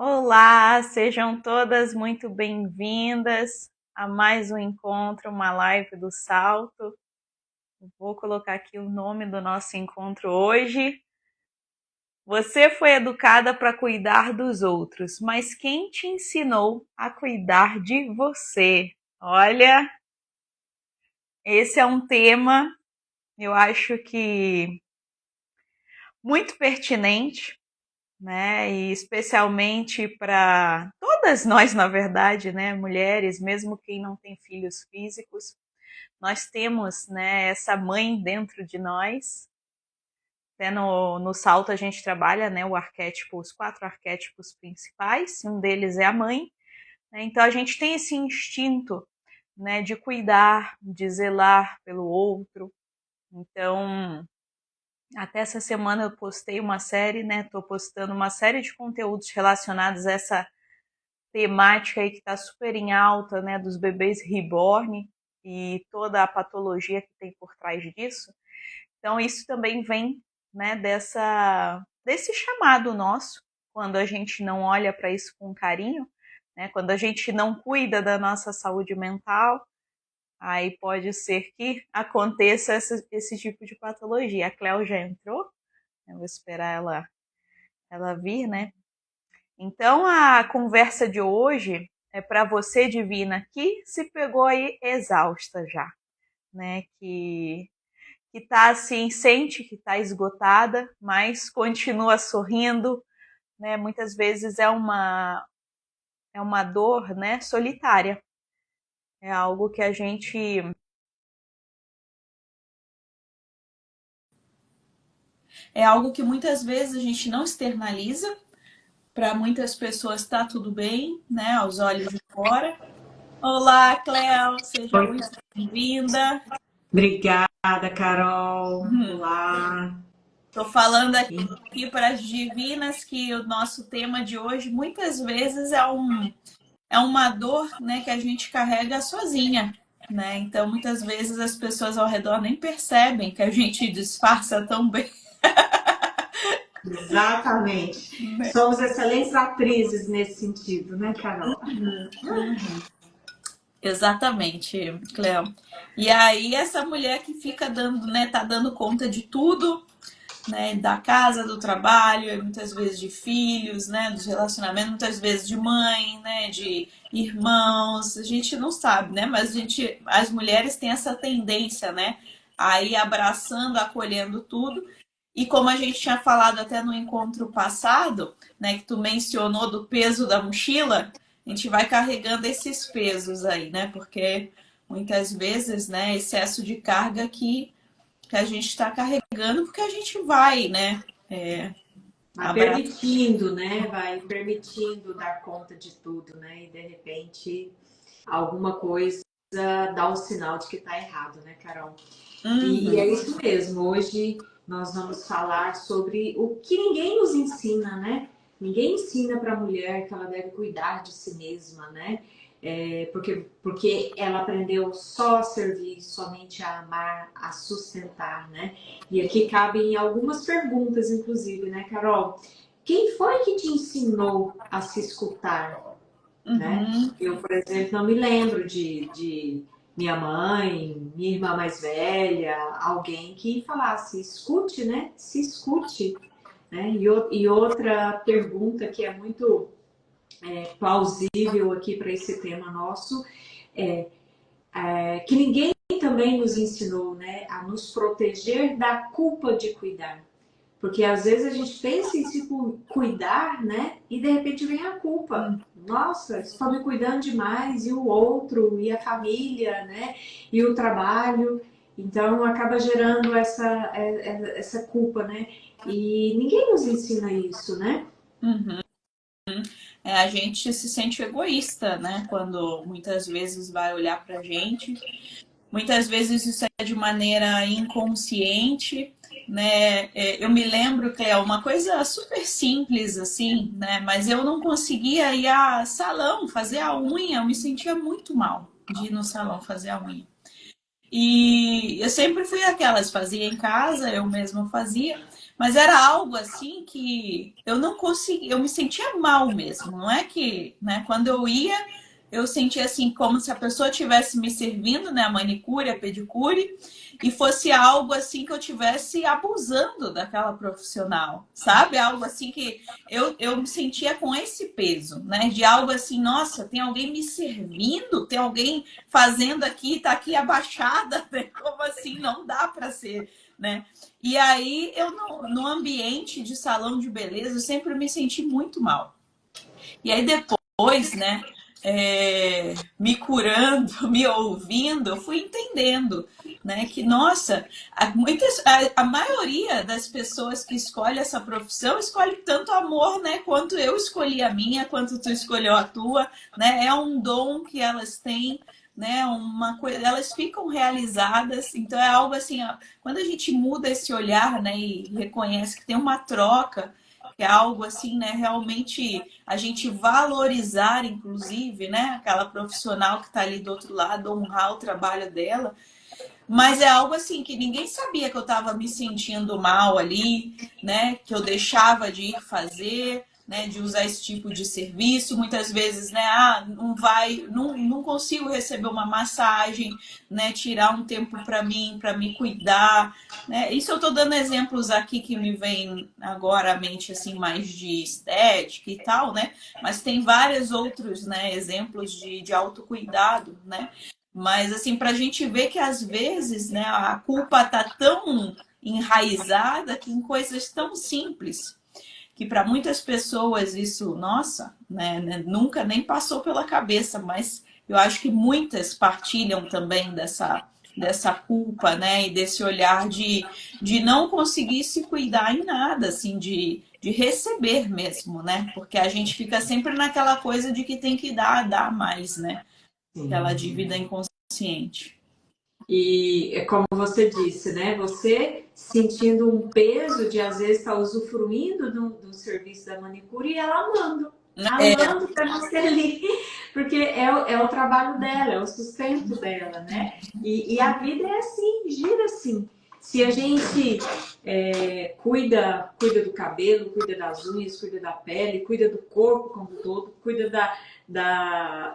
Olá, sejam todas muito bem-vindas a mais um encontro, uma live do Salto. Vou colocar aqui o nome do nosso encontro hoje. Você foi educada para cuidar dos outros, mas quem te ensinou a cuidar de você? Olha, esse é um tema, eu acho que muito pertinente, né? E especialmente para todas nós, na verdade, né? Mulheres, mesmo quem não tem filhos físicos, nós temos, né, essa mãe dentro de nós. Até no Salto a gente trabalha, né, o arquétipo, os 4 arquétipos principais, um deles é a mãe, né? Então a gente tem esse instinto, né, de cuidar, de zelar pelo outro. Então, até essa semana eu postei uma série, né? Tô postando uma série de conteúdos relacionados a essa temática aí que está super em alta, né? Dos bebês reborn e toda a patologia que tem por trás disso. Então isso também vem, né? Desse chamado nosso, quando a gente não olha para isso com carinho, né? Quando a gente não cuida da nossa saúde mental, aí pode ser que aconteça esse tipo de patologia. A Cléo já entrou. Eu vou esperar ela vir, né? Então a conversa de hoje é para você, divina, que se pegou aí exausta já, né? Que tá assim, sente que tá esgotada, mas continua sorrindo, né? Muitas vezes é uma dor, né, solitária. É algo que a gente É algo que muitas vezes a gente não externaliza. Para muitas pessoas está tudo bem, né? Aos olhos de fora. Olá, Cléo, seja Oi. muito bem-vinda. Obrigada, Carol. Olá. Estou falando aqui para as divinas que o nosso tema de hoje muitas vezes é uma dor, né, que a gente carrega sozinha, né? Então, muitas vezes as pessoas ao redor nem percebem que a gente disfarça tão bem. Exatamente. Somos excelentes atrizes nesse sentido, né, Carol? Exatamente, Cleo. E aí essa mulher que fica dando, né, tá dando conta de tudo, né, da casa, do trabalho, e muitas vezes de filhos, né, dos relacionamentos, muitas vezes de mãe, né, de irmãos, a gente não sabe, né, mas as mulheres têm essa tendência, né, a ir abraçando, acolhendo tudo. E como a gente tinha falado até no encontro passado, né, que tu mencionou do peso da mochila, a gente vai carregando esses pesos aí, né? Porque muitas vezes, né, excesso de carga que a gente está carregando porque a gente vai, né? Vai Abraçar. permitindo, né? Vai permitindo dar conta de tudo, né? E de repente alguma coisa dá um sinal de que está errado, né, Carol? E é isso mesmo. Hoje nós vamos falar sobre o que ninguém nos ensina, né? Ninguém ensina para a mulher que ela deve cuidar de si mesma, né? Porque ela aprendeu só a servir, somente a amar, a sustentar, né? E aqui cabem algumas perguntas, inclusive, né, Carol? Quem foi que te ensinou a se escutar, né? Uhum. Eu, por exemplo, não me lembro de minha mãe, minha irmã mais velha, alguém que falasse, escute, né? Se escute, né? E outra pergunta que é muito plausível aqui para esse tema nosso é que ninguém também nos ensinou, né, a nos proteger da culpa de cuidar. Porque às vezes a gente pensa em se cuidar, né? E de repente vem a culpa. Nossa, estou me cuidando demais, e o outro, e a família, né? E o trabalho. Então acaba gerando essa culpa, né? E ninguém nos ensina isso, né? Uhum. A gente se sente egoísta, né? Quando muitas vezes vai olhar pra gente. Muitas vezes isso é de maneira inconsciente, né? Eu me lembro que é uma coisa super simples assim, né? Mas eu não conseguia ir a salão fazer a unha, eu me sentia muito mal de ir no salão fazer a unha. E eu sempre fui aquelas, fazia em casa, eu mesma fazia, Mas era algo assim que eu não conseguia, eu me sentia mal mesmo. Não é que, né, quando eu ia, eu sentia assim como se a pessoa estivesse me servindo, né, a manicure, a pedicure, e fosse algo assim que eu estivesse abusando daquela profissional, sabe? Algo assim que eu me sentia com esse peso, né? De algo assim, nossa, tem alguém me servindo, tem alguém fazendo aqui, tá aqui abaixada, né? Como assim? Não dá para ser, né? E aí eu no ambiente de salão de beleza eu sempre me senti muito mal. E aí depois, né, me curando, me ouvindo, eu fui entendendo, né, que nossa, a maioria das pessoas que escolhe essa profissão escolhe tanto amor, né, quanto eu escolhi a minha, quanto tu escolheu a tua, né, é um dom que elas têm, né, uma coisa, elas ficam realizadas, então é algo assim, ó, quando a gente muda esse olhar, né, e reconhece que tem uma troca, que é algo assim, né, realmente a gente valorizar, inclusive, né, aquela profissional que está ali do outro lado, honrar o trabalho dela, mas é algo assim que ninguém sabia que eu estava me sentindo mal ali, né? Que eu deixava de ir fazer, né? De usar esse tipo de serviço. Muitas vezes, né? Ah, não consigo receber uma massagem, né? Tirar um tempo para me cuidar, né? Isso eu estou dando exemplos aqui que me vem agora à mente assim mais de estética e tal, né? Mas tem vários outros, né? Exemplos de autocuidado, né? Mas, assim, para a gente ver que às vezes, né, a culpa está tão enraizada que em coisas tão simples, que para muitas pessoas isso, nossa, né, nunca nem passou pela cabeça, mas eu acho que muitas partilham também dessa culpa, né, e desse olhar de não conseguir se cuidar em nada, assim, de receber mesmo, né? Porque a gente fica sempre naquela coisa de que tem que dar mais, né? Aquela dívida inconsciente. E é como você disse, né? Você sentindo um peso de às vezes estar usufruindo do serviço da manicure e ela amando para você ali, porque é o trabalho dela, é o sustento dela, né? E a vida é assim, gira assim. Se a gente cuida do cabelo, cuida das unhas, cuida da pele, cuida do corpo como um todo, cuida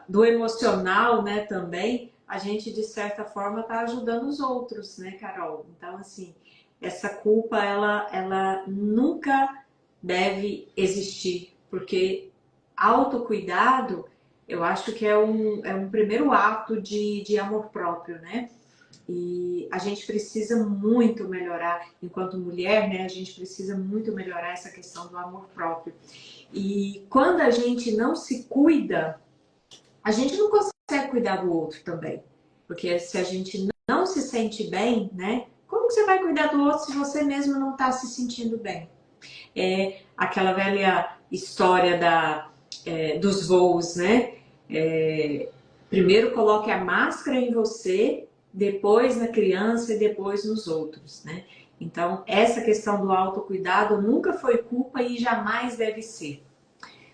do emocional, né, também, a gente, de certa forma, está ajudando os outros, né, Carol? Então, assim, essa culpa, ela nunca deve existir, porque autocuidado, eu acho que é um primeiro ato de amor próprio, né? E a gente precisa muito melhorar, enquanto mulher, né? A gente precisa muito melhorar essa questão do amor próprio. E quando a gente não se cuida, a gente não consegue cuidar do outro também. Porque se a gente não se sente bem, né? Como que você vai cuidar do outro se você mesmo não está se sentindo bem? É aquela velha história dos voos, né? Primeiro coloque a máscara em você, depois na criança e depois nos outros, né? Então, essa questão do autocuidado nunca foi culpa e jamais deve ser.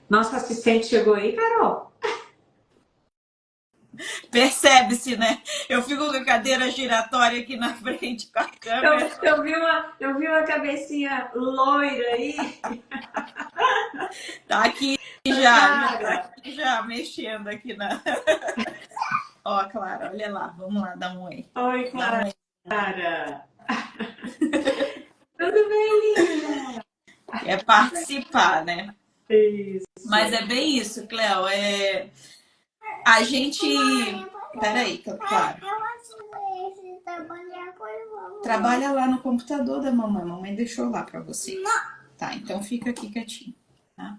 Nossa assistente chegou aí, Carol. Percebe-se, né? Eu fico com a cadeira giratória aqui na frente com a câmera. Eu vi uma cabecinha loira aí. Tá aqui já mexendo aqui na. Ó, Clara, olha lá, vamos lá, dá um oi. Oi, Dá um oi. Clara. Tudo bem, linda? É participar, né? Isso. Mas é bem isso, Cleo. A gente. Peraí, Clara. Trabalha lá no computador da mamãe. Mamãe deixou lá pra você. Tá, então fica aqui quietinho. Tá?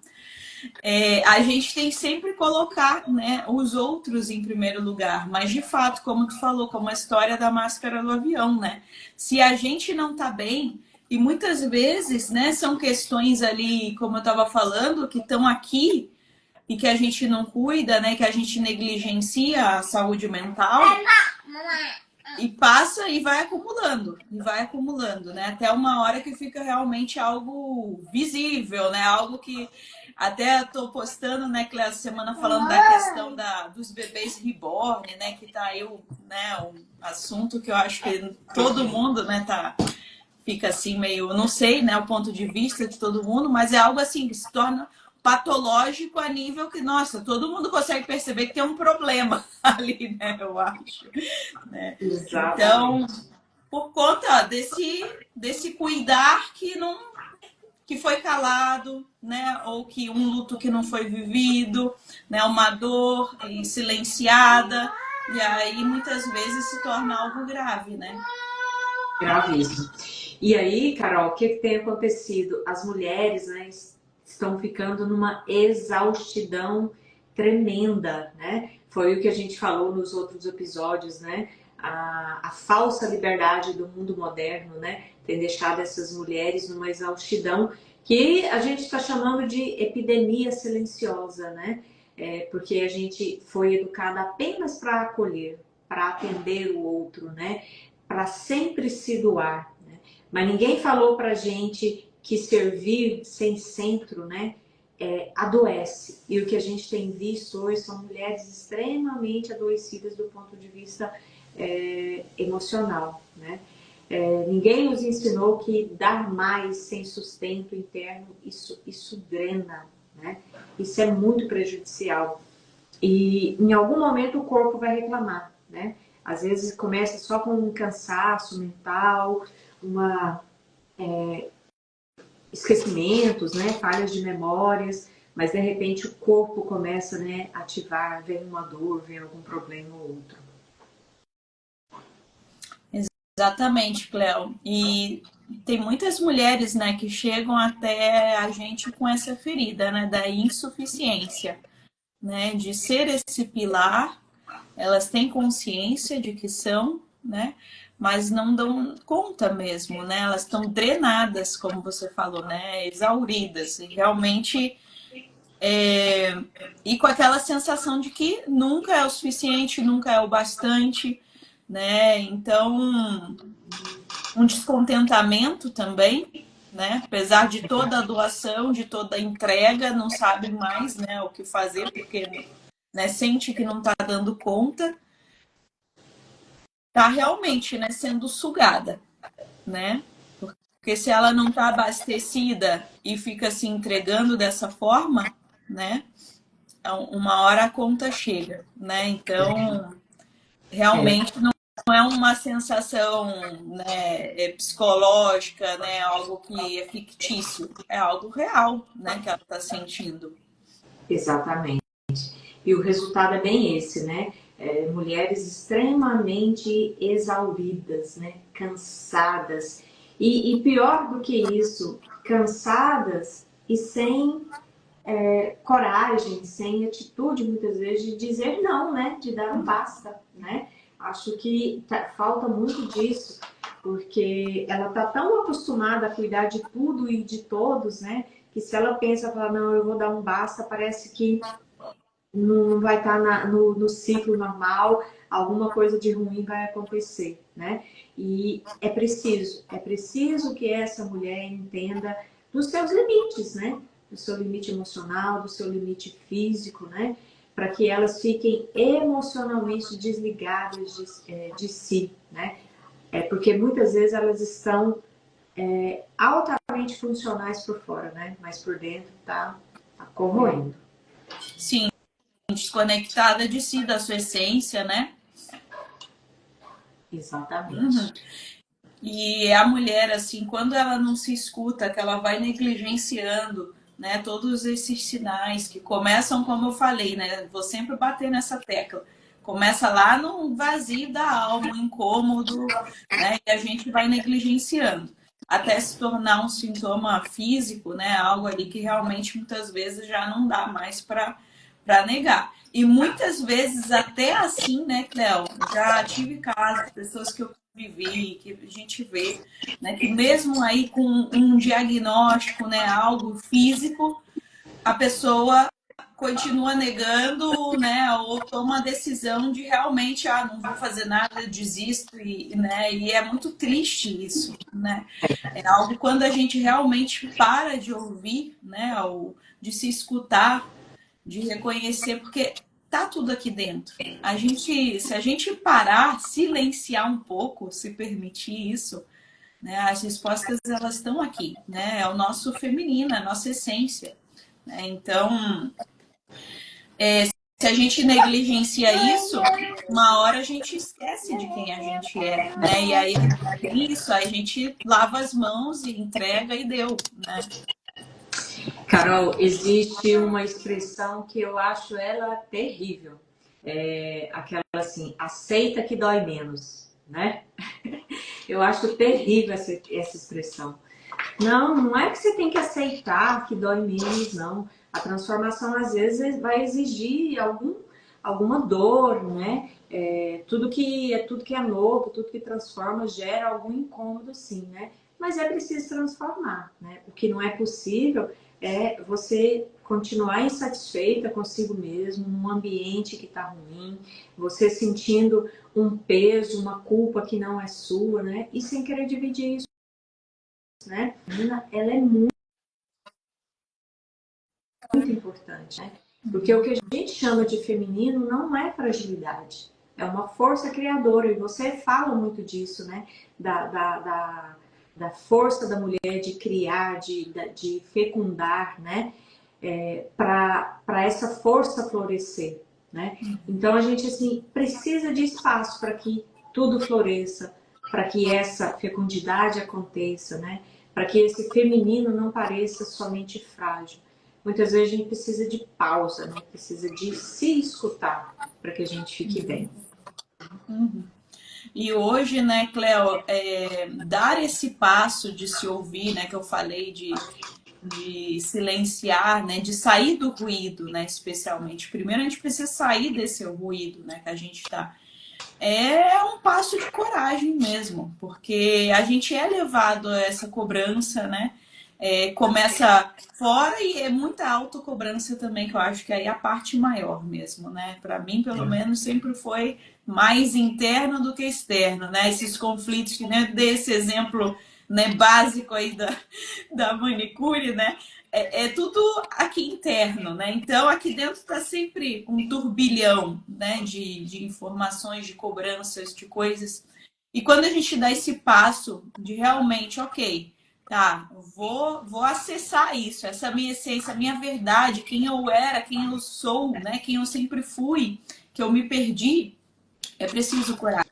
A gente tem sempre colocar, né, os outros em primeiro lugar, mas de fato, como tu falou, como a história da máscara do avião, né? Se a gente não tá bem, e muitas vezes, né, são questões ali, como eu estava falando, que estão aqui e que a gente não cuida, né, que a gente negligencia a saúde mental e passa e vai acumulando, né, até uma hora que fica realmente algo visível, né, algo que até tô postando, né, que essa semana falando da questão dos bebês reborn, né, que tá aí um assunto que eu acho que todo mundo, né, tá fica assim meio, não sei, né, o ponto de vista de todo mundo, mas é algo assim que se torna patológico a nível que, nossa, todo mundo consegue perceber que tem um problema ali, né, eu acho, né? Então, Exatamente. por conta desse cuidar que não que foi calado, né? Ou que um luto que não foi vivido, né? Uma dor silenciada, e aí muitas vezes se torna algo grave, né? Gravíssimo. E aí, Carol, o que tem acontecido? As mulheres, né, estão ficando numa exaustidão tremenda, né? Foi o que a gente falou nos outros episódios, né? A falsa liberdade do mundo moderno, né? Tem deixado essas mulheres numa exaustidão que a gente está chamando de epidemia silenciosa, né? Porque a gente foi educada apenas para acolher, para atender o outro, né? Para sempre se doar, né? Mas ninguém falou para gente que servir sem centro, né, adoece. E o que a gente tem visto hoje são mulheres extremamente adoecidas do ponto de vista emocional, né? Ninguém nos ensinou que dar mais sem sustento interno, isso drena, né? Isso é muito prejudicial. E em algum momento o corpo vai reclamar, né? Às vezes começa só com um cansaço mental, uma esquecimentos, né? Falhas de memórias, mas de repente o corpo começa, né, a ativar, vem uma dor, vem algum problema ou outro. Exatamente, Cleo. E tem muitas mulheres, né, que chegam até a gente com essa ferida, né, da insuficiência, né, de ser esse pilar. Elas têm consciência de que são, né, mas não dão conta mesmo, né? Elas estão drenadas, como você falou, né, exauridas, e realmente e com aquela sensação de que nunca é o suficiente, nunca é o bastante, né? Então, um descontentamento também, né? Apesar de toda a doação, de toda a entrega, não sabe mais, né, o que fazer, porque, né, sente que não está dando conta, está realmente, né, sendo sugada, né? Porque se ela não está abastecida e fica se entregando dessa forma, né? Uma hora a conta chega, né? Então, É, realmente não é uma sensação, né, psicológica, né, algo que é fictício, é algo real, né, que ela está sentindo. exatamente. E o resultado é bem esse, né? Mulheres extremamente exauridas, né? Cansadas. E pior do que isso, cansadas e sem coragem, sem atitude, muitas vezes, de dizer não, né? De dar um basta, né? Acho que falta muito disso, porque ela tá tão acostumada a cuidar de tudo e de todos, né? Que se ela pensa, fala, não, eu vou dar um basta, parece que não vai estar no ciclo normal, alguma coisa de ruim vai acontecer, né? E é preciso que essa mulher entenda dos seus limites, né? Do seu limite emocional, do seu limite físico, né? Para que elas fiquem emocionalmente desligadas de si, né? Porque muitas vezes elas estão altamente funcionais por fora, né? Mas por dentro tá corroendo. Sim, desconectada de si, da sua essência, né? Uhum. Exatamente. E a mulher, assim, quando ela não se escuta, que ela vai negligenciando, né, todos esses sinais que começam, como eu falei, né, vou sempre bater nessa tecla. Começa lá no vazio da alma, um incômodo, né, e a gente vai negligenciando até se tornar um sintoma físico, né, algo ali que realmente muitas vezes já não dá mais para negar. E muitas vezes até assim, né, Cleo, já tive casos de pessoas que eu vivi, que a gente vê, né, que mesmo aí com um diagnóstico, né, algo físico, a pessoa continua negando, né, ou toma a decisão de realmente, não vou fazer nada, desisto, né, e é muito triste isso, né, é algo quando a gente realmente para de ouvir, né, ou de se escutar, de reconhecer, porque tá tudo aqui dentro. A gente, se a gente parar, silenciar um pouco, se permitir isso, né? As respostas, elas estão aqui, né? É o nosso feminino, é a nossa essência, né? Então, se a gente negligencia isso, uma hora a gente esquece de quem a gente é, né? E aí isso, aí a gente lava as mãos e entrega e deu, né? Carol, existe uma expressão que eu acho ela terrível. É aquela assim, aceita que dói menos, né? Eu acho terrível essa expressão. Não, não é que você tem que aceitar que dói menos, não. A transformação, às vezes, vai exigir alguma dor, né? Tudo que é novo, tudo que transforma, gera algum incômodo, sim, né? Mas é preciso transformar, né? O que não é possível é você continuar insatisfeita consigo mesmo, num ambiente que está ruim, você sentindo um peso, uma culpa que não é sua, né? E sem querer dividir isso, né? Ela é muito importante, né? Porque o que a gente chama de feminino não é fragilidade, é uma força criadora. E você fala muito disso, né? Da força da mulher de criar, de fecundar, né? Para essa força florescer, né? Então a gente assim precisa de espaço para que tudo floresça, para que essa fecundidade aconteça, né? Para que esse feminino não pareça somente frágil. Muitas vezes a gente precisa de pausa, né? Precisa de se escutar para que a gente fique bem. Uhum. E hoje, né, Cleo, dar esse passo de se ouvir, né, que eu falei de silenciar, né, de sair do ruído, né, especialmente. Primeiro a gente precisa sair desse ruído, né, que a gente está. É um passo de coragem mesmo, porque a gente é levado a essa cobrança, né? Começa fora e é muita autocobrança também, que eu acho que aí é a parte maior mesmo, né? Para mim, pelo menos, sempre foi mais interno do que externo, né? Esses conflitos que, né, desse exemplo, né, básico aí da manicure, né? É tudo aqui interno, né? Então aqui dentro está sempre um turbilhão, né? De informações, de cobranças, de coisas. E quando a gente dá esse passo de realmente, ok, tá, vou acessar isso, essa minha essência, a minha verdade, quem eu era, quem eu sou, né? Quem eu sempre fui, que eu me perdi, é preciso coragem.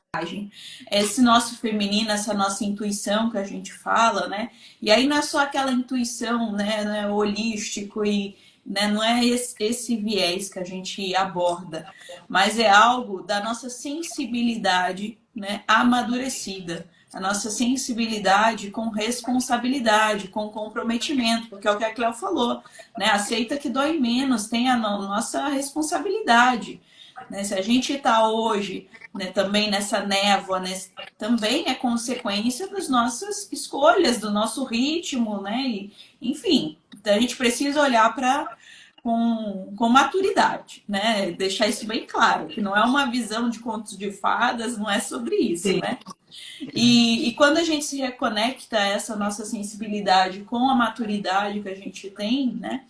Esse nosso feminino, essa nossa intuição que a gente fala, né? E aí não é só aquela intuição, né, holístico e, né, não é esse viés que a gente aborda, mas é algo da nossa sensibilidade, né, amadurecida. A nossa sensibilidade com responsabilidade, com comprometimento, porque é o que a Cleo falou, né? Aceita que dói menos, tem a nossa responsabilidade. Né? Se a gente está hoje, né, também nessa névoa, né, também é consequência das nossas escolhas, do nosso ritmo, né? E, enfim, então a gente precisa olhar para com maturidade, né? Deixar isso bem claro, que não é uma visão de contos de fadas, não é sobre isso, Sim. né? E quando a gente se reconecta a essa nossa sensibilidade com a maturidade que a gente tem, né?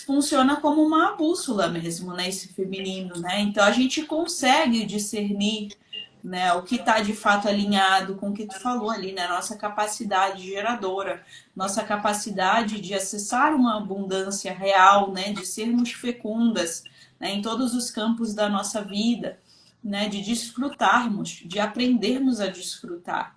Funciona como uma bússola mesmo, né? Esse feminino, né? Então a gente consegue discernir, né, o que está de fato alinhado com o que tu falou ali, né? Nossa capacidade geradora, nossa capacidade de acessar uma abundância real, né? De sermos fecundas, né, em todos os campos da nossa vida, né? De desfrutarmos, de aprendermos a desfrutar.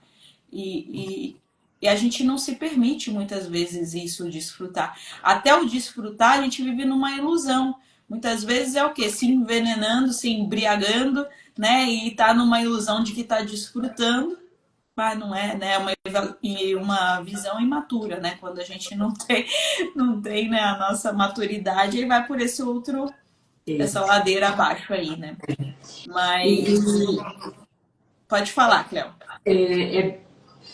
E a gente não se permite muitas vezes isso, desfrutar. Até o desfrutar, a gente vive numa ilusão. Muitas vezes é o quê? Se envenenando, se embriagando, né? E tá numa ilusão de que tá desfrutando, mas não é, né? Uma visão imatura, né? Quando a gente não tem, né, a nossa maturidade, aí vai por esse outro, essa Isso. ladeira abaixo aí, né? E, Mas pode falar, Cléo. é,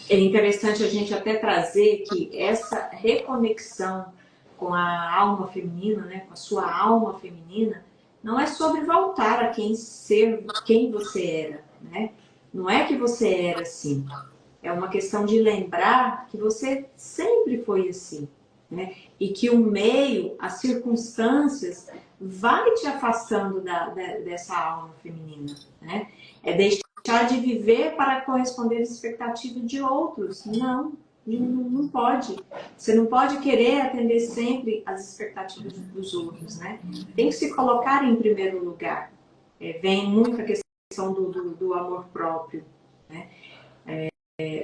é interessante a gente até trazer que essa reconexão com a alma feminina, né, com a sua alma feminina, não é sobre voltar a quem você era, né? Não é que você era assim. É uma questão de lembrar que você sempre foi assim, né? E que o meio, as circunstâncias, vai te afastando dessa alma feminina, né? É deixar deixar de viver para corresponder às expectativas de outros. Não, não pode. Você não pode querer atender sempre às expectativas dos outros, né? Tem que se colocar em primeiro lugar. Vem muito a questão do amor próprio, né?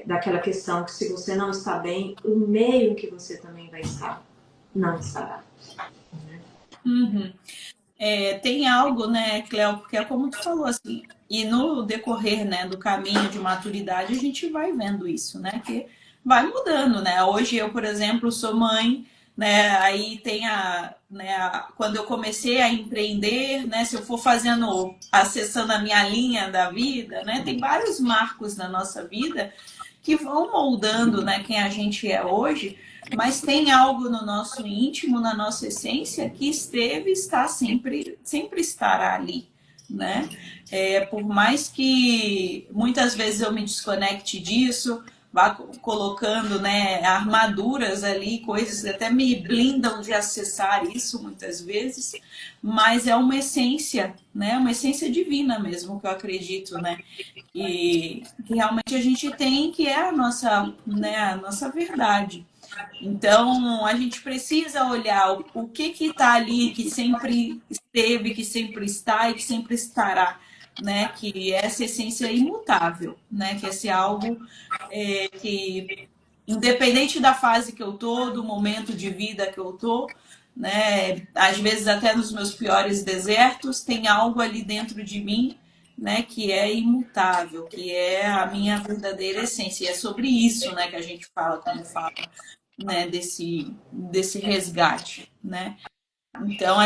Daquela questão que se você não está bem, o meio que você também vai estar, não estará. Uhum. Tem algo, né, Cleo, porque é como tu falou, assim, e no decorrer, né, do caminho de maturidade, a gente vai vendo isso, né, que vai mudando, né? Hoje eu, por exemplo, sou mãe, né, aí tem quando eu comecei a empreender, né, se eu for acessando a minha linha da vida, né, tem vários marcos na nossa vida que vão moldando, né, quem a gente é hoje, mas tem algo no nosso íntimo, na nossa essência, que está sempre estará ali, né? Por mais que muitas vezes eu me desconecte disso, vá colocando, né, armaduras ali, coisas que até me blindam de acessar isso muitas vezes, mas é uma essência, né? Uma essência divina mesmo, que eu acredito, né? E que realmente a gente tem, que é a nossa verdade. Então, a gente precisa olhar o que está ali, que sempre esteve, que sempre está e que sempre estará, né? Que essa essência é imutável, né? Que esse algo que, independente da fase que eu tô, do momento de vida que eu tô, né? Às vezes até nos meus piores desertos, tem algo ali dentro de mim, né? Que é imutável, que é a minha verdadeira essência. E é sobre isso, né? Que a gente fala quando fala, né, desse resgate, né? Então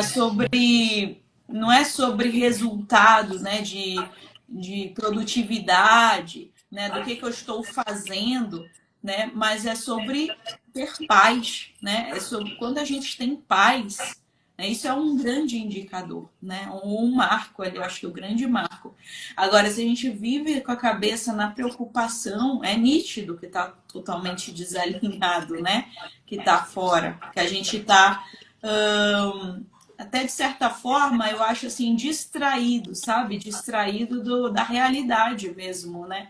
não é sobre resultados, né, de produtividade, né, do que eu estou fazendo, né, mas é sobre ter paz, né? É sobre quando a gente tem paz, né, isso é um grande indicador, né? Um marco ali, eu acho que é o grande marco. Agora, se a gente vive com a cabeça na preocupação, é nítido que está totalmente desalinhado, né? Que está fora, que a gente está até de certa forma, eu acho assim, distraído, sabe? Distraído da realidade mesmo, né?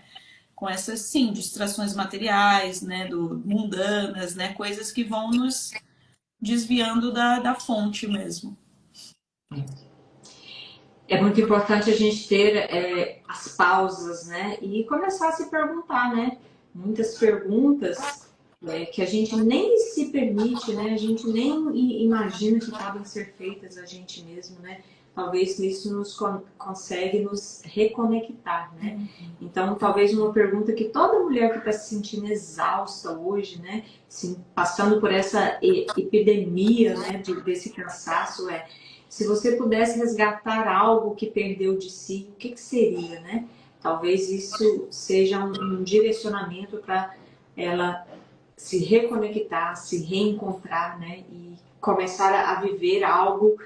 Com essas, sim, distrações materiais, né? Mundanas, né? Coisas que vão nos desviando da fonte mesmo. É muito importante a gente ter as pausas, né? E começar a se perguntar, né? Muitas perguntas que a gente nem se permite, né? A gente nem imagina que podem ser feitas a gente mesmo, né? Talvez isso consegue nos reconectar, né? Então, talvez uma pergunta que toda mulher que está se sentindo exausta hoje, né? Assim, passando por essa epidemia, né? Desse cansaço se você pudesse resgatar algo que perdeu de si, o que seria, né? Talvez isso seja um direcionamento para ela se reconectar, se reencontrar, né? E começar a viver algo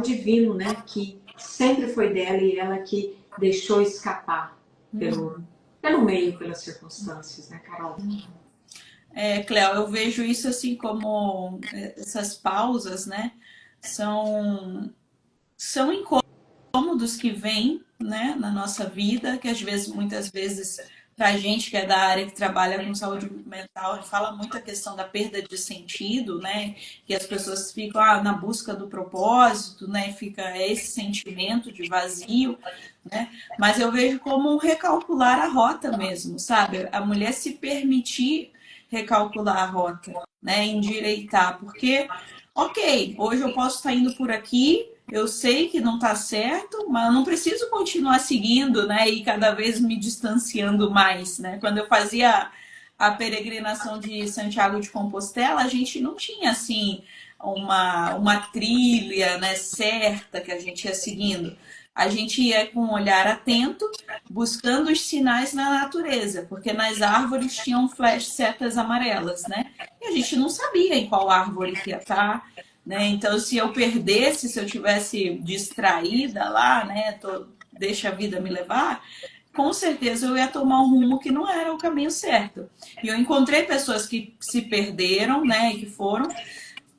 divino, né? Que sempre foi dela e ela que deixou escapar pelo meio, pelas circunstâncias, né, Carol? Cléo, eu vejo isso assim como essas pausas, né? São incômodos que vêm, né, na nossa vida, que muitas vezes, para a gente que é da área que trabalha com saúde mental, fala muito a questão da perda de sentido, né, que as pessoas ficam na busca do propósito, né, fica esse sentimento de vazio, né, mas eu vejo como um recalcular a rota mesmo, sabe? A mulher se permitir recalcular a rota, né, endireitar, porque, ok, hoje eu posso estar indo por aqui, eu sei que não está certo, mas eu não preciso continuar seguindo, né? E cada vez me distanciando mais, né? Quando eu fazia a peregrinação de Santiago de Compostela, a gente não tinha, assim, uma trilha, né, certa que a gente ia seguindo. A gente ia com um olhar atento, buscando os sinais na natureza, porque nas árvores tinham setas amarelas, né? E a gente não sabia em qual árvore que ia estar, né? Então, se eu perdesse, se eu tivesse distraída lá, né, deixa a vida me levar, com certeza eu ia tomar um rumo que não era o caminho certo. E eu encontrei pessoas que se perderam, né, e que foram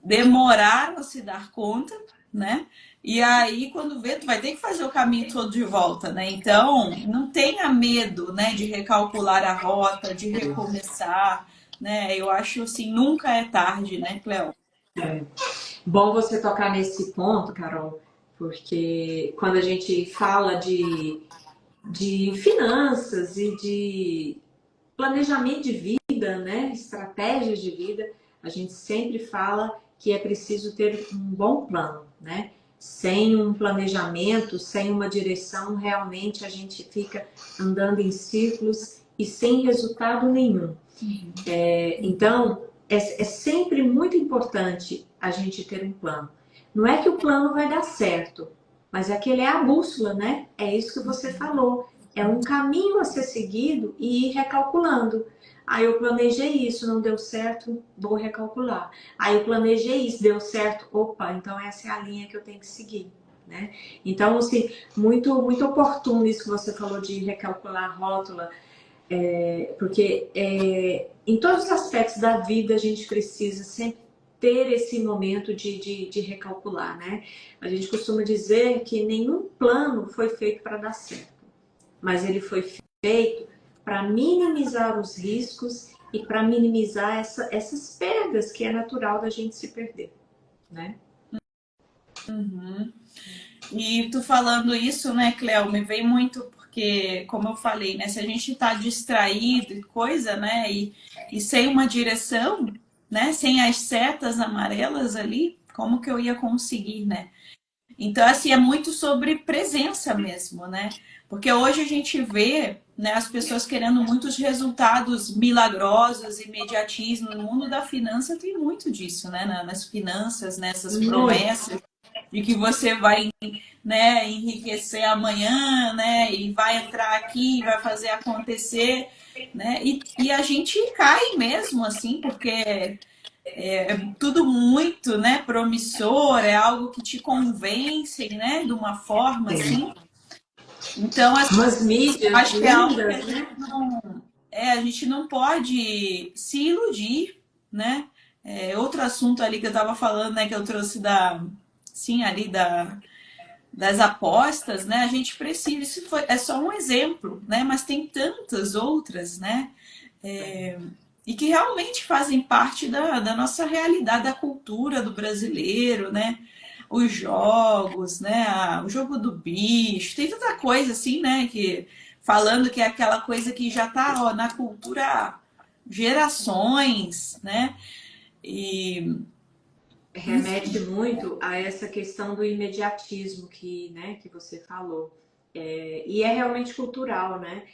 demoraram a se dar conta, né? E aí, quando vê, tu vai ter que fazer o caminho todo de volta, né? Então, não tenha medo, né, de recalcular a rota, de recomeçar, né? Eu acho assim, nunca é tarde, né, Cleo? É. Bom você tocar nesse ponto, Carol, porque quando a gente fala de finanças e de planejamento de vida, né, estratégias de vida, a gente sempre fala que é preciso ter um bom plano, né? Sem um planejamento, sem uma direção, realmente a gente fica andando em círculos e sem resultado nenhum. Então, é sempre muito importante a gente ter um plano. Não é que o plano vai dar certo, mas é que ele é a bússola, né? É isso que você falou. É um caminho a ser seguido e ir recalculando. Aí eu planejei isso, não deu certo, vou recalcular. Aí eu planejei isso, deu certo, opa, então essa é a linha que eu tenho que seguir, né? Então, assim, muito oportuno isso que você falou de recalcular a rótula, porque em todos os aspectos da vida a gente precisa sempre ter esse momento de recalcular, né? A gente costuma dizer que nenhum plano foi feito para dar certo, mas ele foi feito para minimizar os riscos e para minimizar essas perdas que é natural da gente se perder, né? Uhum. E tu falando isso, né, Cleo, me vem muito porque, como eu falei, né, se a gente tá distraído e coisa, né, e sem uma direção, né, sem as setas amarelas ali, como que eu ia conseguir, né? Então, assim, é muito sobre presença mesmo, né? Porque hoje a gente vê, né, as pessoas querendo muitos resultados milagrosos, imediatismo. No mundo da finança tem muito disso, né? Nas finanças, nessas promessas de que você vai, né, enriquecer amanhã, né, e vai entrar aqui, vai fazer acontecer, né? E a gente cai mesmo, assim, porque é tudo muito, né, promissor, é algo que te convence, né, de uma forma assim. Então, assim, Umas mídias acho que é algo que lindas, né? a gente não pode se iludir, né? Outro assunto ali que eu estava falando, né, que eu trouxe sim, ali das apostas, né? A gente precisa, é só um exemplo, né? Mas tem tantas outras, né? E que realmente fazem parte da nossa realidade, da cultura do brasileiro, né? Os jogos, né? O jogo do bicho, tem tanta coisa assim, né? Que falando que é aquela coisa que já está na cultura há gerações, né? E Remete muito a essa questão do imediatismo né, que você falou. E é realmente cultural, né?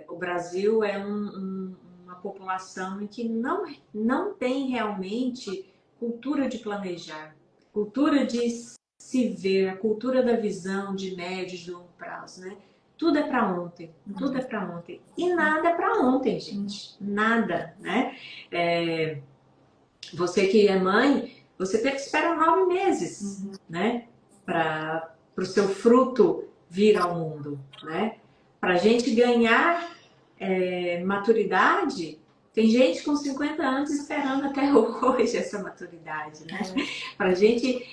O Brasil é uma população em que não tem realmente cultura de planejar, cultura de se ver, a cultura da visão de médio e de longo prazo, né? Tudo é para ontem, tudo é para ontem. E nada é para ontem, gente. Nada, né? Você que é mãe, você tem que esperar 9 meses, né? Para o seu fruto vir ao mundo, né? Para a gente ganhar maturidade, tem gente com 50 anos esperando até hoje essa maturidade, né? Para a gente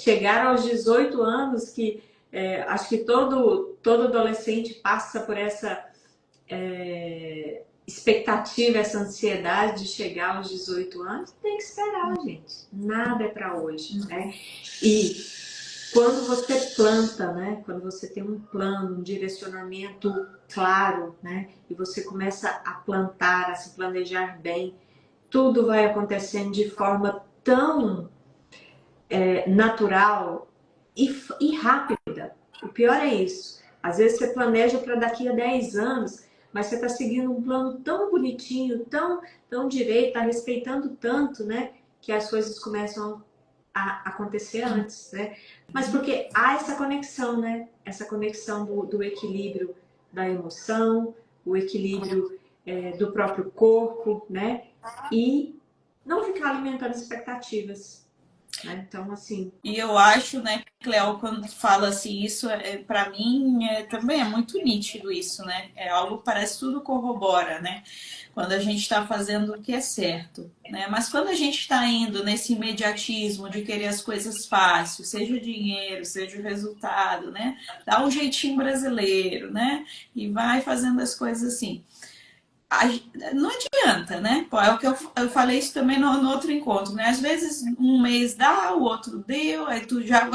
chegar aos 18 anos, que acho que todo adolescente passa por essa expectativa, essa ansiedade de chegar aos 18 anos, tem que esperar, gente. Nada é para hoje, né? E quando você planta, né? Quando você tem um plano, um direcionamento claro, né? E você começa a plantar, a se planejar bem, tudo vai acontecendo de forma tão natural e rápida. O pior é isso. Às vezes você planeja para daqui a 10 anos, mas você está seguindo um plano tão bonitinho, tão direito, está respeitando tanto, né? Que as coisas começam a acontecer antes, né? Mas porque há essa conexão, né? Essa conexão do equilíbrio da emoção, o equilíbrio do próprio corpo, né? E não ficar alimentando expectativas. né? Então, assim... E eu acho, né, Cleo, quando fala assim, isso para mim também é muito nítido isso, né? É algo que parece tudo corrobora, né? Quando a gente está fazendo o que é certo, né? Mas quando a gente está indo nesse imediatismo de querer as coisas fáceis, seja o dinheiro, seja o resultado, né? Dá um jeitinho brasileiro, né? E vai fazendo as coisas assim. Não adianta, né? Pô, é o que eu falei isso também no outro encontro, né? Às vezes um mês dá, o outro deu, aí tu já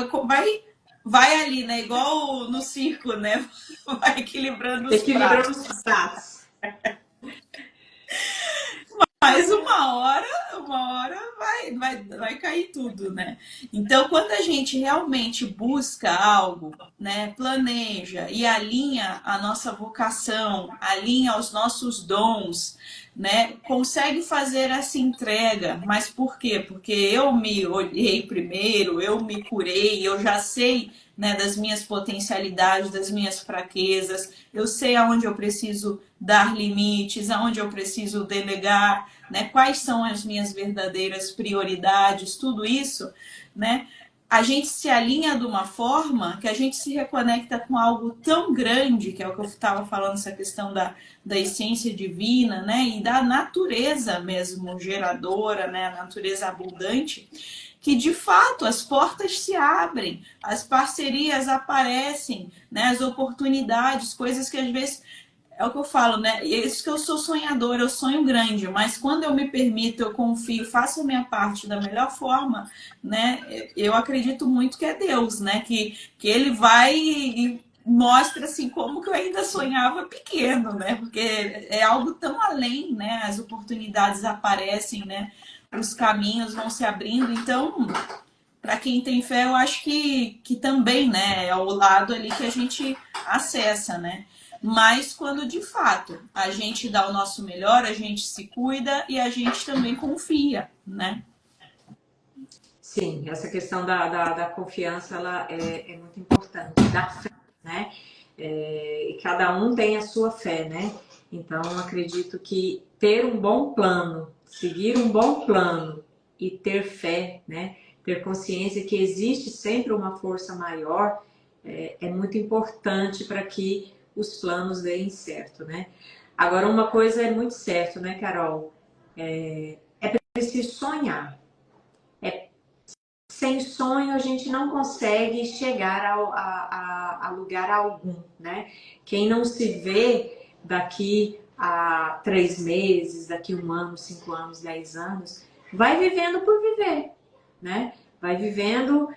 vai ali, né? Igual no circo, né? Vai equilibrando os Equilibrando pratos. os pratos. Mas uma hora vai cair tudo, né? Então, quando a gente realmente busca algo, né, planeja e alinha a nossa vocação, alinha os nossos dons, né, consegue fazer essa entrega. Mas por quê? Porque eu me olhei primeiro, eu me curei, eu já sei, né, das minhas potencialidades, das minhas fraquezas, eu sei aonde eu preciso dar limites, aonde eu preciso delegar, né? Quais são as minhas verdadeiras prioridades, tudo isso, né? A gente se alinha de uma forma que a gente se reconecta com algo tão grande, que é o que eu estava falando, essa questão da essência divina, né? E da natureza mesmo geradora, né? A natureza abundante, que de fato as portas se abrem, as parcerias aparecem, né? As oportunidades, coisas que às vezes é o que eu falo, né? É isso que eu sou sonhadora, eu sonho grande, mas quando eu me permito, eu confio, faço a minha parte da melhor forma, né? Eu acredito muito que é Deus, né? Que ele vai e mostra assim como que eu ainda sonhava pequeno, né? Porque é algo tão além, né? As oportunidades aparecem, né? Os caminhos vão se abrindo, então para quem tem fé, eu acho que também, né, é o lado ali que a gente acessa, né? Mas quando de fato a gente dá o nosso melhor, a gente se cuida e a gente também confia, né? Sim, essa questão da confiança, ela é muito importante, da fé, né? E cada um tem a sua fé, né? Então, acredito que ter um bom plano, seguir um bom plano e ter fé, né? Ter consciência que existe sempre uma força maior é muito importante para que os planos deem certo, né? Agora, uma coisa é muito certo, né, Carol? É preciso sonhar. Sem sonho a gente não consegue chegar a lugar algum, né? Quem não se vê daqui a 3 meses, daqui 1 ano, 5 anos, 10 anos, vai vivendo por viver, né? Vai vivendo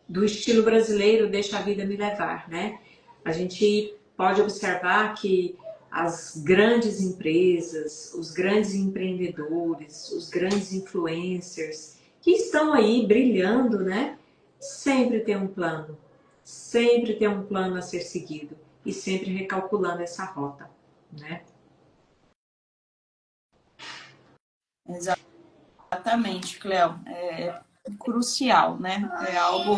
do estilo brasileiro, deixa a vida me levar, né? A gente pode observar que as grandes empresas, os grandes empreendedores, os grandes influencers, que estão aí brilhando, né? Sempre tem um plano a ser seguido e sempre recalculando essa rota, né? Exatamente, Cleo. É crucial, né? É algo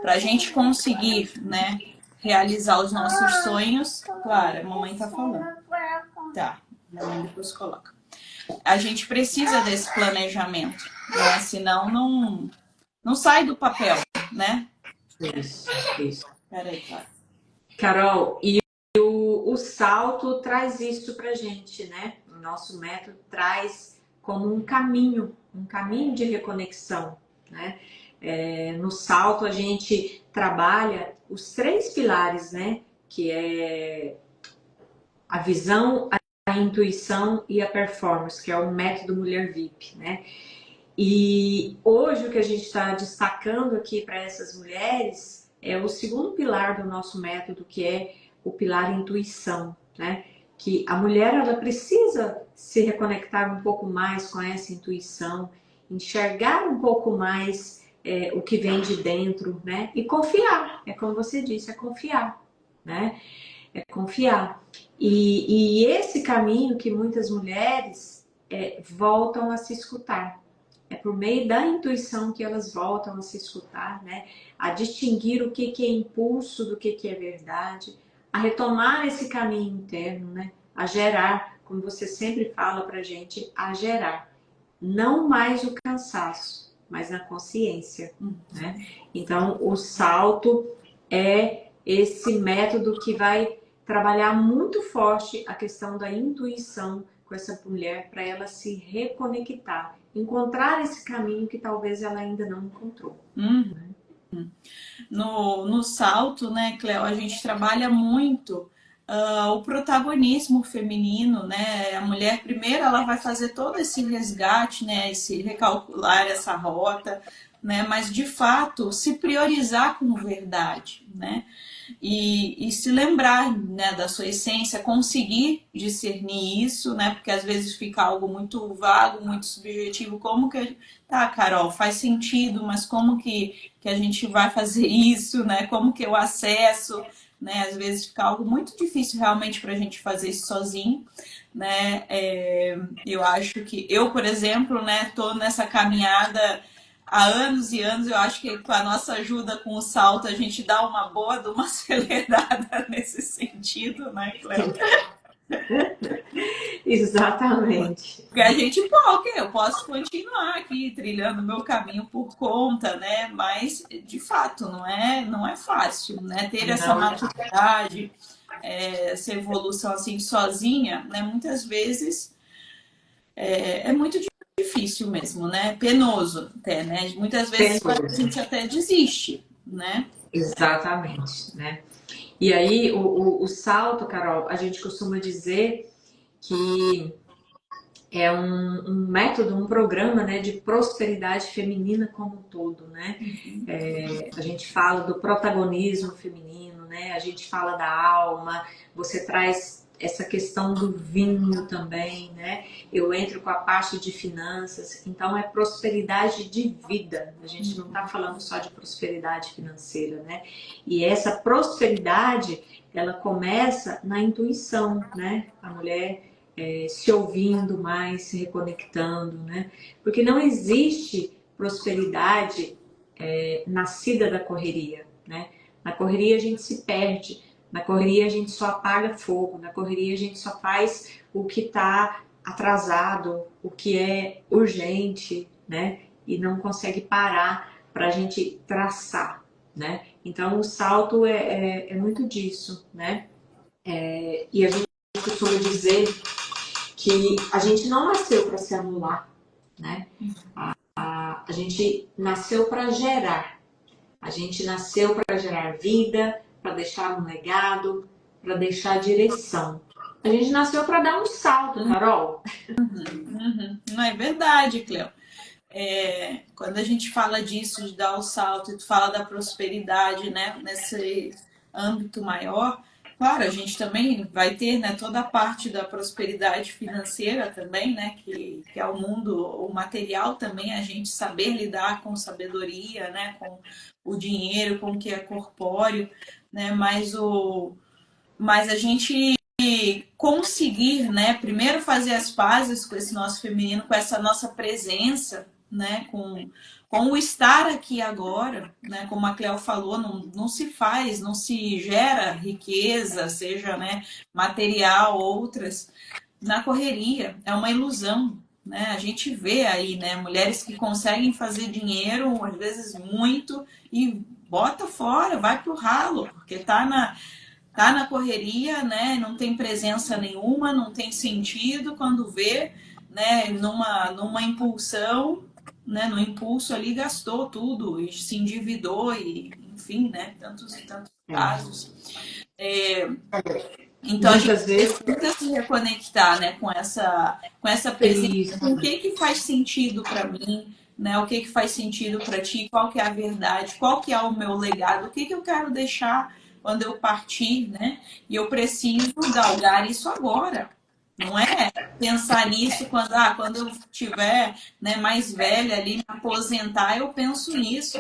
para a gente conseguir, né? Realizar os nossos sonhos. Claro, a mamãe tá falando. Tá, a mamãe depois coloca. A gente precisa desse planejamento, né? Senão não sai do papel, né? Isso. Peraí, claro. Carol, e o salto traz isso pra gente, né? O nosso método traz como um caminho de reconexão, né? No salto a gente trabalha os 3 pilares, né? Que é a visão, a intuição e a performance, que é o método Mulher VIP, né? E hoje o que a gente está destacando aqui para essas mulheres é o segundo pilar do nosso método, que é o pilar intuição, né? Que a mulher ela precisa se reconectar um pouco mais com essa intuição, enxergar um pouco mais o que vem de dentro, né? E confiar, é como você disse, é confiar, né? É confiar. E esse caminho que muitas mulheres voltam a se escutar. É por meio da intuição que elas voltam a se escutar, né? A distinguir o que é impulso do que é verdade, a retomar esse caminho interno, né? A gerar, como você sempre fala pra gente, a gerar. Não mais o cansaço, mas na consciência, né? Então, o salto é esse método que vai trabalhar muito forte a questão da intuição com essa mulher para ela se reconectar, encontrar esse caminho que talvez ela ainda não encontrou. No salto, né, Cleo, a gente trabalha muito o protagonismo feminino, né? A mulher primeiro ela vai fazer todo esse resgate, né? Esse recalcular essa rota, né? Mas de fato se priorizar como verdade, né? E se lembrar, né, da sua essência, conseguir discernir isso, né? Porque às vezes fica algo muito vago, muito subjetivo. Como que tá, Carol, faz sentido, mas como que a gente vai fazer isso, né? Como que eu acesso, né? Às vezes fica algo muito difícil realmente para a gente fazer isso sozinho, né? Eu acho que eu, por exemplo, né, tô nessa caminhada há anos e anos. Eu acho que com a nossa ajuda com o salto a gente dá uma boa de uma acelerada nesse sentido, né, Cléo? Exatamente. Porque a gente pode, eu posso continuar aqui trilhando meu caminho por conta, né? Mas de fato não é fácil, né? Ter essa Não, maturidade, essa evolução assim sozinha, né? Muitas vezes é muito difícil mesmo, né? Penoso até, né? Muitas vezes a gente até desiste, né? exatamente, né? E aí, o salto, Carol, a gente costuma dizer que é um método, um programa, né, de prosperidade feminina como um todo, né? A gente fala do protagonismo feminino, né? A gente fala da alma, você traz essa questão do vinho também, né? Eu entro com a parte de finanças, então é prosperidade de vida. A gente não está falando só de prosperidade financeira, né? E essa prosperidade, ela começa na intuição, né? A mulher se ouvindo mais, se reconectando, né? Porque não existe prosperidade nascida da correria, né? Na correria a gente se perde, na correria a gente só apaga fogo, na correria a gente só faz o que está atrasado, o que é urgente, né? E não consegue parar para a gente traçar, né? Então o salto é muito disso, né? E a gente costuma dizer que a gente não nasceu para se anular, né? A gente nasceu para gerar. A gente nasceu para gerar vida, para deixar um legado, para deixar direção. A gente nasceu para dar um salto, Carol. Não é verdade, Cleo. Quando a gente fala disso, de dar o salto, e tu fala da prosperidade, né, nesse âmbito maior, claro, a gente também vai ter, né, toda a parte da prosperidade financeira também, né, que é o mundo, o material também, a gente saber lidar com sabedoria, né, com o dinheiro, com o que é corpóreo, né, mas a gente conseguir, né, primeiro fazer as pazes com esse nosso feminino, com essa nossa presença, né, com o estar aqui agora, né, como a Cleo falou, não se faz, não se gera riqueza, seja, né, material, outras, na correria, é uma ilusão, né, a gente vê aí, né, mulheres que conseguem fazer dinheiro, às vezes muito, e bota fora, vai pro ralo, porque tá na correria, né? Não tem presença nenhuma, não tem sentido quando vê, né? Numa impulsão, né? No impulso ali gastou tudo e se endividou e, enfim, né? Tantos e tantos casos. Então Muitas a vezes gente tenta se reconectar, né? Com essa presença, isso. com o que faz sentido para mim, né? O que faz sentido para ti? Qual que é a verdade? Qual que é o meu legado? O que eu quero deixar quando eu partir, né? E eu preciso galgar isso agora. Não é pensar nisso quando eu tiver, né, mais velha ali, me aposentar, eu penso nisso.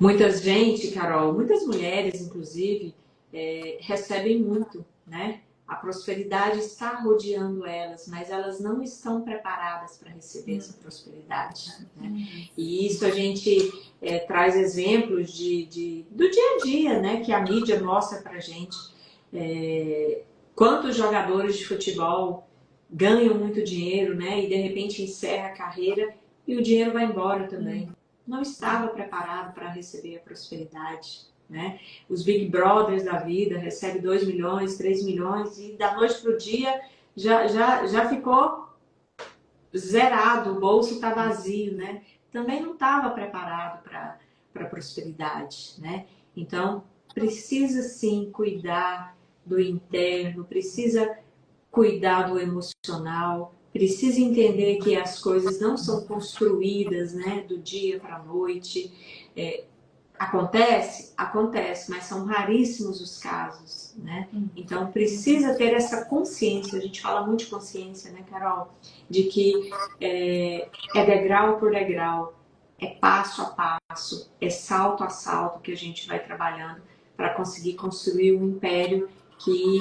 Muitas gente, Carol, muitas mulheres, inclusive, recebem muito, né? A prosperidade está rodeando elas, mas elas não estão preparadas para receber essa prosperidade, né? E isso a gente traz exemplos do dia a dia, né? Que a mídia mostra para gente. Quantos jogadores de futebol ganham muito dinheiro, né? E de repente encerra a carreira e o dinheiro vai embora também. Não estava preparado para receber a prosperidade, né? Os Big Brothers da vida recebem 2 milhões, 3 milhões e da noite para o dia já ficou zerado, o bolso está vazio, né? Também não estava preparado para a prosperidade, né? Então, precisa sim cuidar do interno, precisa cuidar do emocional, precisa entender que as coisas não são construídas, né, do dia para a noite. Acontece, mas são raríssimos os casos, né? Então precisa ter essa consciência. A gente fala muito de consciência, né, Carol? De que é degrau por degrau, é passo a passo, é salto a salto que a gente vai trabalhando para conseguir construir um império que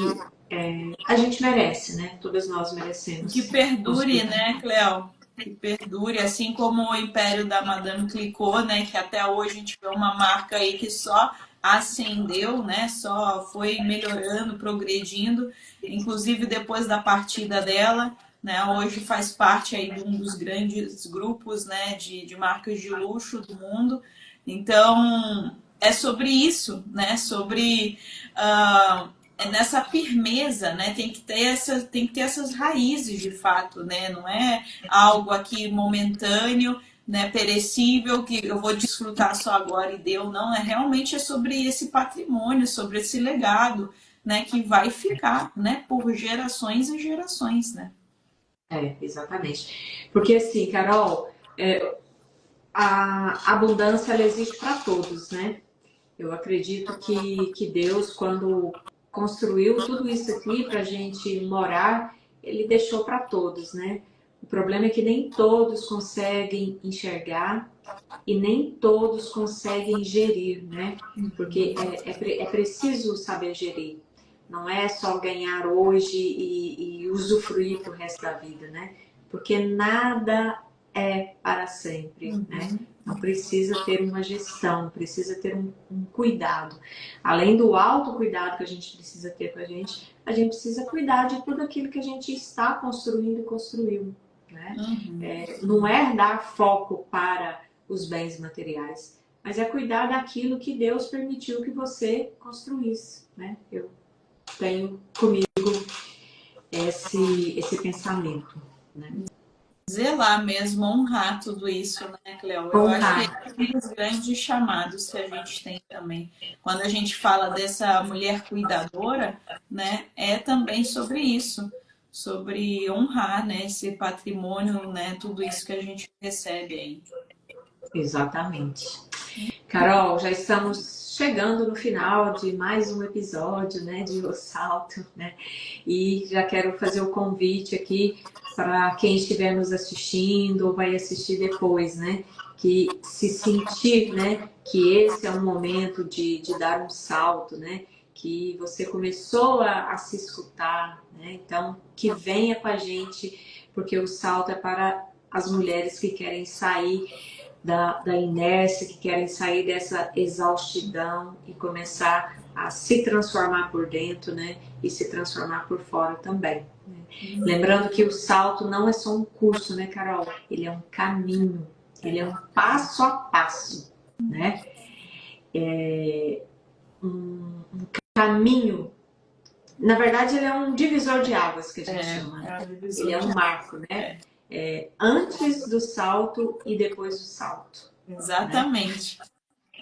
a gente merece, né? Todas nós merecemos. Que perdure, né, Cleo? Que perdure, assim como o Império da Madame Clicquot, né? Que até hoje a gente vê uma marca aí que só ascendeu, né? Só foi melhorando, progredindo, inclusive depois da partida dela, né? Hoje faz parte aí de um dos grandes grupos, né? De marcas de luxo do mundo. Então é sobre isso, né? Sobre nessa firmeza, né? Tem que ter essas raízes de fato, né? Não é algo aqui momentâneo, né? Perecível que eu vou desfrutar só agora e deu, não. Realmente é sobre esse patrimônio, sobre esse legado, né? Que vai ficar, né? Por gerações e gerações, né? Exatamente. Porque assim, Carol, a abundância ela existe para todos, né? Eu acredito que Deus, quando construiu tudo isso aqui para a gente morar, ele deixou para todos, né? O problema é que nem todos conseguem enxergar e nem todos conseguem gerir, né? Porque é preciso saber gerir. Não é só ganhar hoje e usufruir pro resto da vida, né? Porque nada é para sempre, né? Então precisa ter uma gestão, precisa ter um cuidado. Além do autocuidado que a gente precisa ter com a gente precisa cuidar de tudo aquilo que a gente está construindo e construiu, né? Não é dar foco para os bens materiais, mas é cuidar daquilo que Deus permitiu que você construísse, né? Eu tenho comigo esse pensamento, né? Zelar mesmo, honrar tudo isso, né, Cleo? Eu acho que é um dos grandes chamados que a gente tem também. Quando a gente fala dessa mulher cuidadora, né, é também sobre isso, sobre honrar, né, esse patrimônio, né, tudo isso que a gente recebe aí. Exatamente. Carol, já estamos chegando no final de mais um episódio, né, de O Salto, né? E já quero fazer o convite aqui para quem estiver nos assistindo ou vai assistir depois, né? Que se sentir, né, que esse é um momento de dar um salto, né? Que você começou a se escutar, né? Então, que venha com a gente, porque o salto é para as mulheres que querem sair da inércia, que querem sair dessa exaustidão e começar a se transformar por dentro, né? E se transformar por fora também. Né? Lembrando que o salto não é só um curso, né, Carol? Ele é um caminho, ele é um passo a passo, né? É um caminho. Na verdade, ele é um divisor de águas, que a gente chama. Ele é um marco, né? Antes do salto e depois do salto. Exatamente. Né?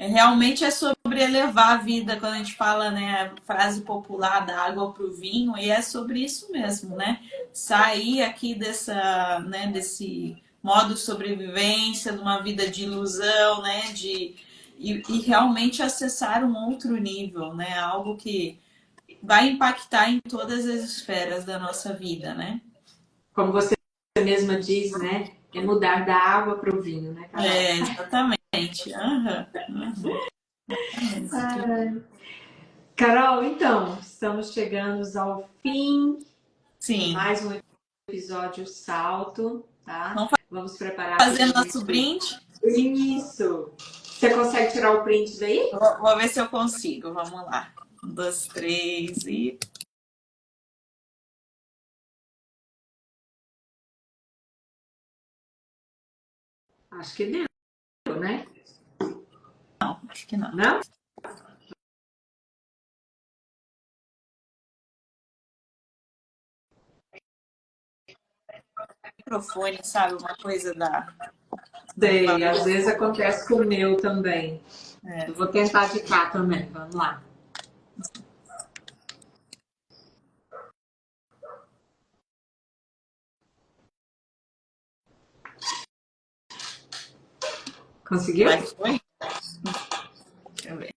Realmente é sobre elevar a vida, quando a gente fala, né, a frase popular da água para o vinho, e é sobre isso mesmo, né? Sair aqui né, desse modo de sobrevivência, de uma vida de ilusão, né? E realmente acessar um outro nível, né? Algo que vai impactar em todas as esferas da nossa vida, né? Como você mesma diz, né? É mudar da água para o vinho, né, Carol? Exatamente. Carol, então, estamos chegando ao fim Sim. de mais um episódio Salto, tá? Vamos preparar. Fazer nosso brinde. Isso! Você consegue tirar o print daí? Vou ver se eu consigo. Vamos lá. 1, 2, 3 e... Acho que deu, né? Não, acho que não. Não? Microfone, sabe? Uma coisa da. Sei, às vezes acontece com o meu também. É. Eu vou tentar de cá também, vamos lá. Conseguiu? Mas foi? Deixa eu ver.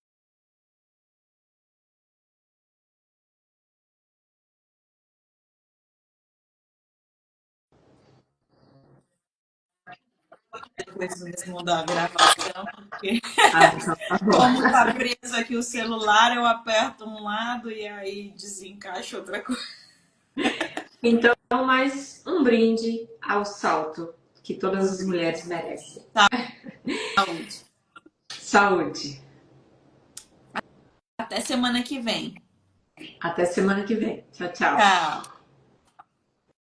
Depois mesmo da gravação, porque Então tá bom. como tá preso aqui o celular, eu aperto um lado e aí desencaixa outra coisa. Então, mais um brinde ao salto que todas as mulheres merecem. Saúde. Saúde. Até semana que vem. Até semana que vem. Tchau, tchau. Tchau.